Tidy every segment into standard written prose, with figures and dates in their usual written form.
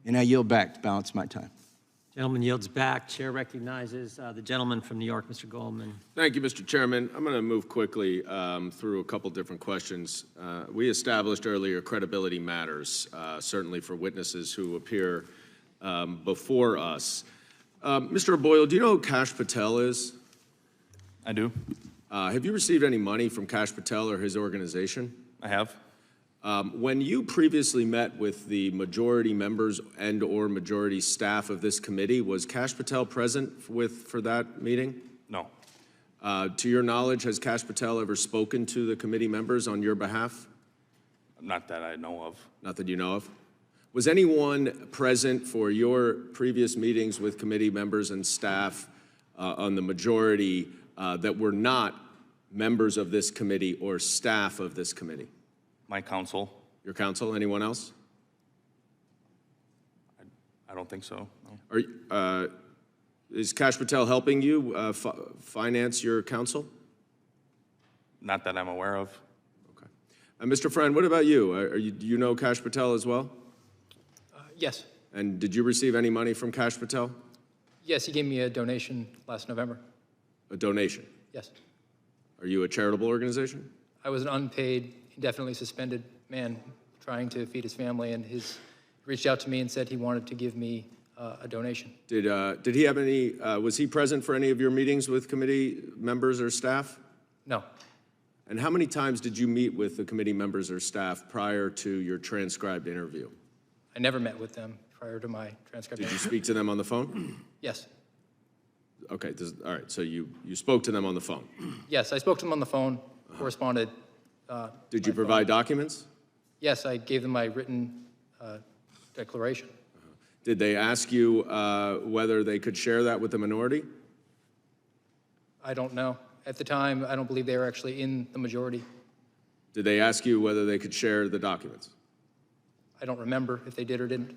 And I yield back to balance my time. Gentleman yields back. Chair recognizes the gentleman from New York, Mr. Goldman. Thank you, Mr. Chairman. I'm going to move quickly through a couple different questions. We established earlier credibility matters, certainly for witnesses who appear before us. Mr. Boyle, do you know who Kash Patel is? I do. Have you received any money from Kash Patel or his organization? I have. When you previously met with the majority members and/or majority staff of this committee, was Kash Patel present for that meeting? No. To your knowledge, has Kash Patel ever spoken to the committee members on your behalf? Not that I know of. Not that you know of. Was anyone present for your previous meetings with committee members and staff on the majority that were not members of this committee or staff of this committee? My counsel. Your counsel? Anyone else? I don't think so. No. Is Kash Patel helping you finance your counsel? Not that I'm aware of. Okay. Mr. Friend, what about you? Do you know Kash Patel as well? Yes. And did you receive any money from Kash Patel? Yes, he gave me a donation last November. A donation? Yes. Are you a charitable organization? I was an unpaid, indefinitely suspended man trying to feed his family, and he reached out to me and said he wanted to give me a donation. Did he have any, was he present for any of your meetings with committee members or staff? No. And how many times did you meet with the committee members or staff prior to your transcribed interview? I never met with them prior to my transcript. Did you speak to them on the phone? Yes. Okay, all right, so you spoke to them on the phone? Yes, I spoke to them on the phone, corresponded. Did you provide documents? Yes, I gave them my written declaration. Did they ask you whether they could share that with the minority? I don't know. At the time, I don't believe they were actually in the majority. Did they ask you whether they could share the documents? I don't remember if they did or didn't.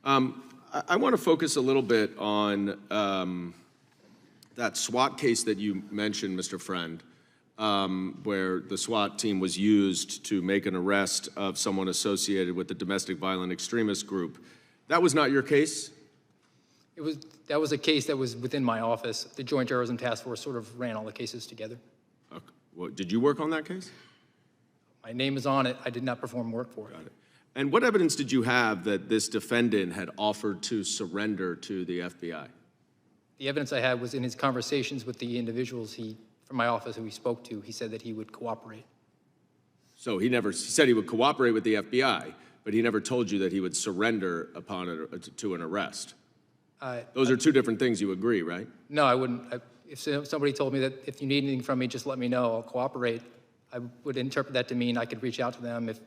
I want to focus a little bit on that SWAT case that you mentioned, Mr. Friend, where the SWAT team was used to make an arrest of someone associated with the domestic violent extremist group. That was not your case? That was a case that was within my office. The Joint Terrorism Task Force sort of ran all the cases together. Okay. Well, did you work on that case? My name is on it. I did not perform work for it. Got it. And what evidence did you have that this defendant had offered to surrender to the FBI? The evidence I had was in his conversations with the individuals from my office who he spoke to. He said that he would cooperate. So he said he would cooperate with the FBI, but he never told you that he would surrender upon to an arrest. Those are two different things, you agree, right? No, I wouldn't. If somebody told me that if you need anything from me, just let me know, I'll cooperate, I would interpret that to mean I could reach out to them if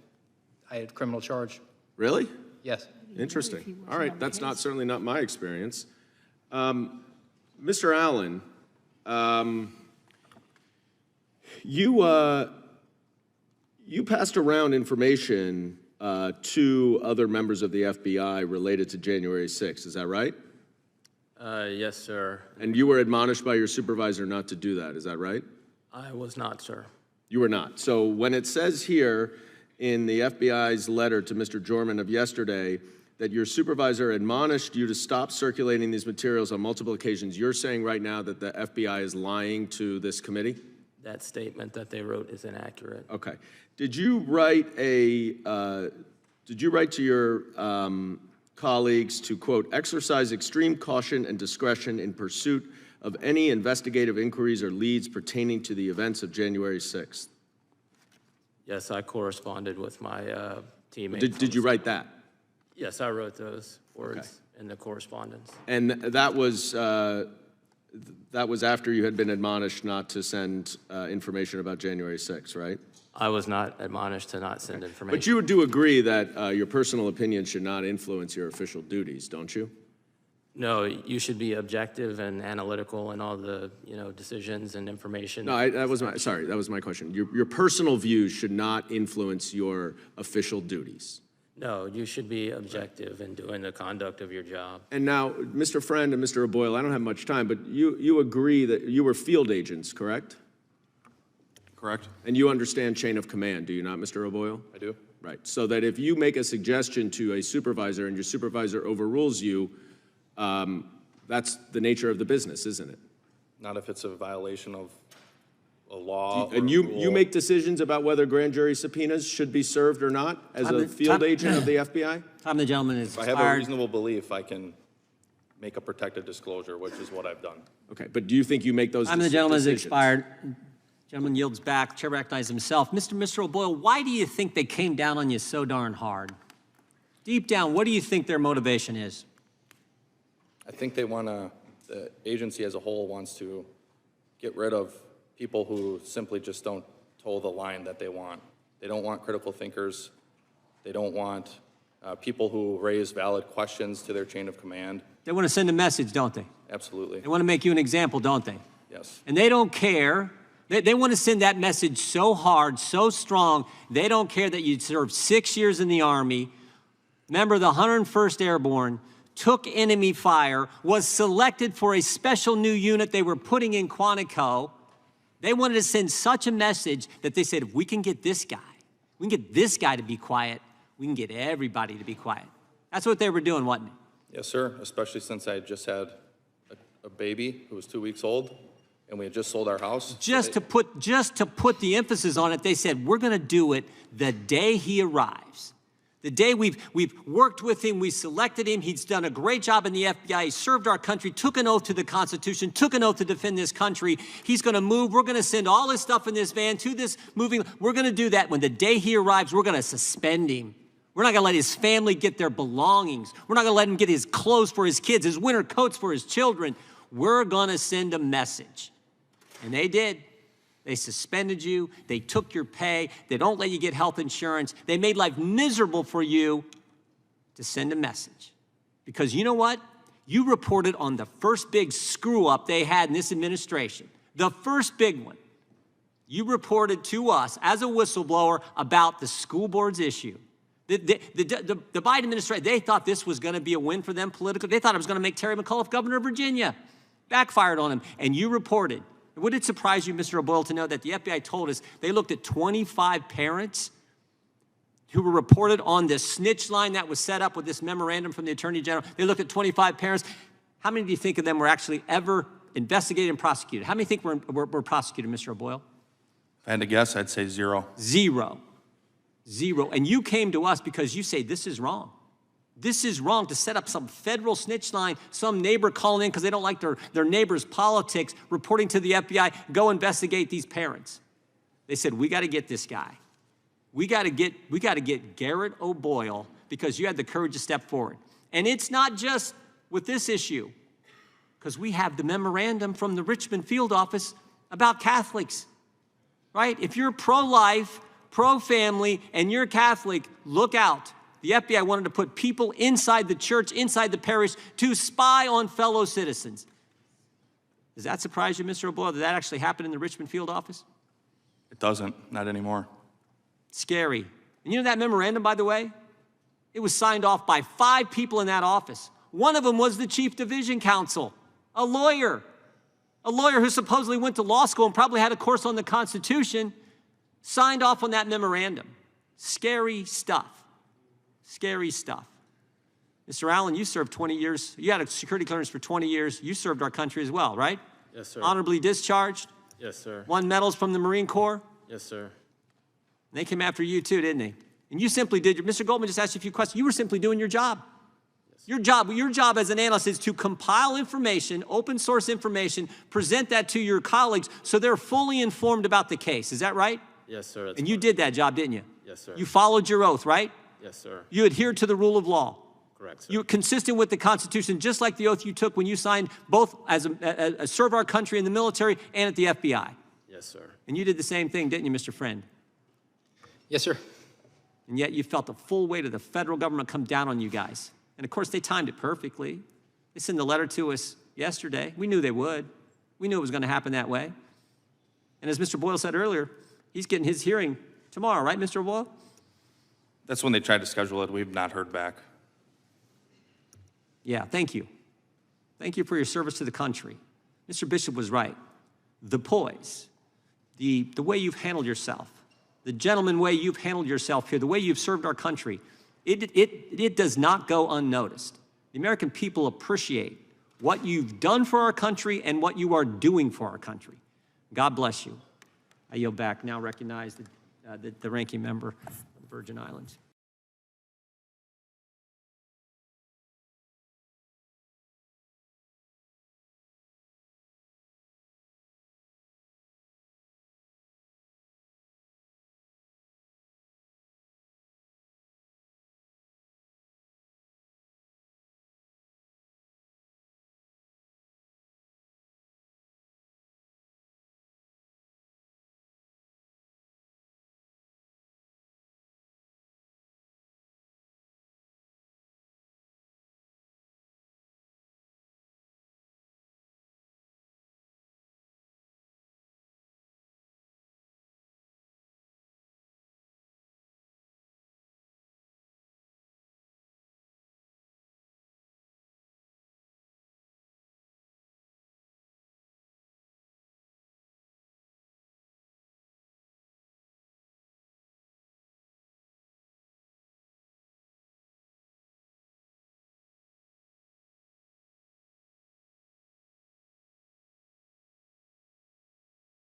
I had a criminal charge. Really? Yes. Interesting. All right, that's certainly not my experience. Mr. Allen, you passed around information to other members of the FBI related to January 6th, is that right? Yes, sir. And you were admonished by your supervisor not to do that, is that right? I was not, sir. You were not. So when it says here in the FBI's letter to Mr. Jorman of yesterday that your supervisor admonished you to stop circulating these materials on multiple occasions, you're saying right now that the FBI is lying to this committee? That statement that they wrote is inaccurate. Okay. Did you write to your colleagues to, quote, exercise extreme caution and discretion in pursuit of any investigative inquiries or leads pertaining to the events of January 6th? Yes, I corresponded with my teammates. Did you write that? Yes, I wrote those words in the correspondence. And that was after you had been admonished not to send information about January 6th, right? I was not admonished to not send information. But you do agree that your personal opinion should not influence your official duties, don't you? No, you should be objective and analytical in all the decisions and information. No, that was my question. Your personal views should not influence your official duties. No, you should be objective in doing the conduct of your job. And now, Mr. Friend and Mr. O'Boyle, I don't have much time, but you agree that you were field agents, correct? Correct. And you understand chain of command, do you not, Mr. O'Boyle? I do. right. So that if you make a suggestion to a supervisor and your supervisor overrules you, that's the nature of the business, isn't it? Not if it's a violation of a law or And a you rule. make decisions about whether grand jury subpoenas should be served or not as a field agent of the FBI? Time the gentleman is If I have a expired. reasonable belief, I can make a protected disclosure, which is what I've done. Okay, but do you think you make those Time the gentleman is decisions? expired. Gentleman yields back. Chair recognizes himself. Mr. O'Boyle, why do you think they came down on you so darn hard? Deep down, what do you think their motivation is? I think they want to, the agency as a whole wants to get rid of people who simply just don't toe the line that they want. They don't want critical thinkers. They don't want people who raise valid questions to their chain of command. They want to send a message, don't they? Absolutely. They want to make you an example, don't they? Yes. And they don't care. They want to send that message so hard, so strong, they don't care that you served 6 years in the Army, member of the 101st Airborne, took enemy fire, was selected for a special new unit they were putting in Quantico. They wanted to send such a message that they said, if we can get this guy, we can get this guy to be quiet, we can get everybody to be quiet. That's what they were doing, wasn't it? Yes, sir, especially since I just had a baby who was 2 weeks old, and we had just sold our house. Just to put the emphasis on it, they said, we're going to do it the day he arrives. The day we've worked with him, we selected him, he's done a great job in the FBI, he served our country, took an oath to the Constitution, took an oath to defend this country. He's going to move, we're going to send all his stuff in this van to this moving, we're going to do that. When the day he arrives, we're going to suspend him. We're not going to let his family get their belongings. We're not going to let him get his clothes for his kids, his winter coats for his children. We're going to send a message. And they did. They suspended you. They took your pay. They don't let you get health insurance. They made life miserable for you to send a message. Because you know what? You reported on the first big screw up they had in this administration. The first big one. You reported to us as a whistleblower about the school board's issue. The Biden administration, they thought this was going to be a win for them politically. They thought it was going to make Terry McAuliffe governor of Virginia. Backfired on him. And you reported. Would it surprise you, Mr. O'Boyle, to know that the FBI told us they looked at 25 parents who were reported on this snitch line that was set up with this memorandum from the Attorney General? They looked at 25 parents. How many do you think of them were actually ever investigated and prosecuted? How many think were prosecuted, Mr. O'Boyle? If I had to guess, I'd say 0. 0. 0. And you came to us because you say this is wrong. This is wrong to set up some federal snitch line, some neighbor calling in because they don't like their neighbor's politics, reporting to the FBI, go investigate these parents. They said, we got to get this guy. We got to get Garrett O'Boyle because you had the courage to step forward. And it's not just with this issue, because we have the memorandum from the Richmond field office about Catholics, right? If you're pro-life, pro-family, and you're Catholic, look out. The FBI wanted to put people inside the church, inside the parish, to spy on fellow citizens. Does that surprise you, Mr. O'Boyle, that actually happened in the Richmond field office? It doesn't, not anymore. Scary. And you know that memorandum, by the way? It was signed off by 5 people in that office. One of them was the chief division counsel, a lawyer who supposedly went to law school and probably had a course on the Constitution, signed off on that memorandum. Scary stuff. Scary stuff. Mr. Allen, you served 20 years. You had a security clearance for 20 years. You served our country as well, right? Yes, sir. Honorably discharged. Yes, sir. Won medals from the Marine Corps. Yes, sir. They came after you too, didn't they? And you simply did. Mr. Goldman just asked you a few questions. You were simply doing your job. Your job as an analyst is to compile information, open source information, present that to your colleagues so they're fully informed about the case. Is that right? Yes, sir. And you did that job, didn't you? Yes, sir. You followed your oath, right? Yes, sir. You adhered to the rule of law. Correct, sir. You were consistent with the Constitution, just like the oath you took when you signed both as serve our country in the military and at the FBI. Yes, sir. And you did the same thing, didn't you, Mr. Friend? Yes, sir. And yet you felt the full weight of the federal government come down on you guys. And of course, they timed it perfectly. They sent a letter to us yesterday. We knew they would. We knew it was going to happen that way. And as Mr. Boyle said earlier, he's getting his hearing tomorrow, right, Mr. Boyle? That's when they tried to schedule it. We've not heard back. Yeah, thank you. Thank you for your service to the country. Mr. Bishop was right. The poise, the way you've handled yourself, the gentleman way you've handled yourself here, the way you've served our country, it does not go unnoticed. The American people appreciate what you've done for our country and what you are doing for our country. God bless you. I yield back. Now recognize the ranking member of the Virgin Islands.